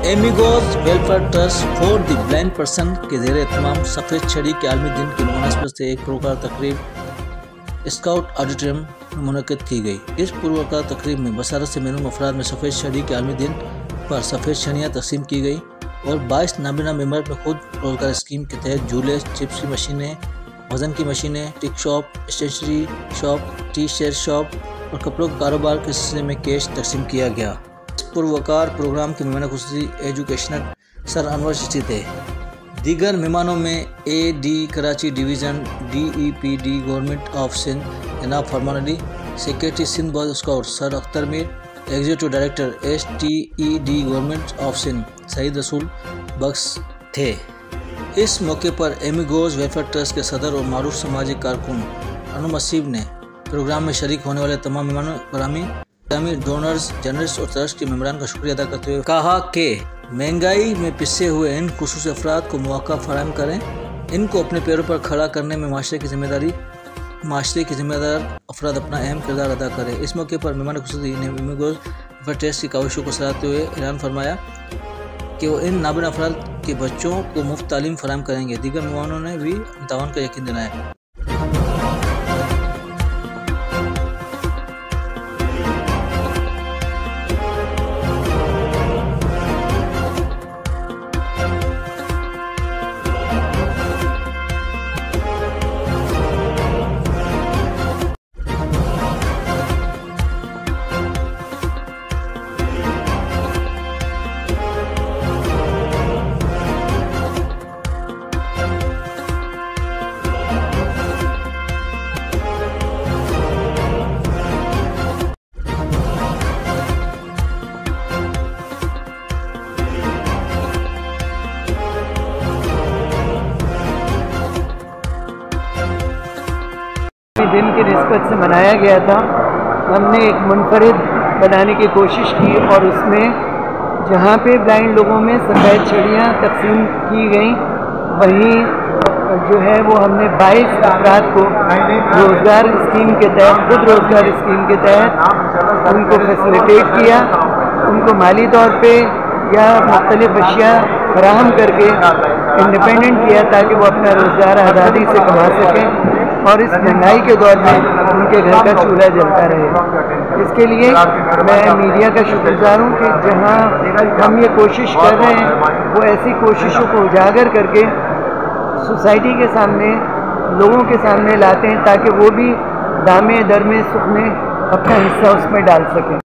एमिगोज welfare trust for the blind person के ज़ेर एहतमाम सफ़ेद छड़ी के आलमी दिन की मुनासिबत से एक पुरवकार तकरीब स्काउट ऑडिटोरियम में मुनक़िद की गई। इस पुरवकार तकरीब में बसारत से महरूम अफराद में सफ़ेद छड़ी के आलमी दिन पर सफ़ेद छड़ियाँ तकसीम की गई और 22 नाबीना मेंबर में खुद रोजगार स्कीम के तहत झूले, चिप्स की मशीनें, वज़न की मशीनें, tuck shop, stationery shop, T shirt shop और कपड़ों के कारोबार के सिलसिले में कैश तकसीम किया गया। इस पुरवकार प्रोग्राम के मेहमान खुसूसी एजुकेशनर सर अनवर चिश्ती थे। दीगर मेहमानों में AD Karachi division DEPD government of Sindh जनाब Farman Ali, secretary Sindh boys scout sir Akhtar Mir, executive director STED government of Sindh Saeed Rasool Bakhsh थे। इस मौके पर एमिगोज वेलफेयर ट्रस्ट के सदर और मारूफ समाजी कारकुन अनु मसीब ने प्रोग्राम में शरीक होने वाले तमाम मेहमानों ग्रामी डोनर्स, जर्नलिस्ट और ट्रस्ट के मेंबरान का शुक्रिया अदा करते हुए कहा कि महंगाई में पिसे हुए इन खुसूसी अफराद को मौका फराहम करें। इनको अपने पैरों पर खड़ा करने में माशरे की जिम्मेदार अफराद अपना अहम किरदार अदा करें। इस मौके पर मेहमान खुसूसी ने एमिगोज वेलफेयर ट्रस्ट की काविशों को सराहते हुए ऐलान फरमाया कि वो इन नाबिना अफराद के बच्चों को मुफ्त तालीम फराहम करेंगे। दीगर मेहमानों ने भी तावन का यकीन दिलाया। दिन की निस्बत से मनाया गया था। हमने एक मुनफरिद बनाने की कोशिश की और उसमें जहाँ पे ब्लाइंड लोगों में सफ़ेद छड़ियाँ तकसीम की गई, वहीं जो है वो हमने 22 अफराद को रोज़गार स्कीम के तहत, खुद रोज़गार स्कीम के तहत उनको फैसिलिटेट किया, उनको माली तौर पे या मुख्तलिफ अशिया फराहम करके इंडिपेंडेंट किया ताकि वो अपना रोज़गार आज़ादी से कमा सकें और इस महंगाई के दौर में उनके घर का चूल्हा जलता रहे। इसके लिए मैं मीडिया का शुक्रगुज़ार हूँ कि जहाँ हम ये कोशिश कर रहे हैं वो ऐसी कोशिशों को उजागर करके सोसाइटी के सामने, लोगों के सामने लाते हैं ताकि वो भी दामे दर में सुख में अपना हिस्सा उसमें डाल सकें।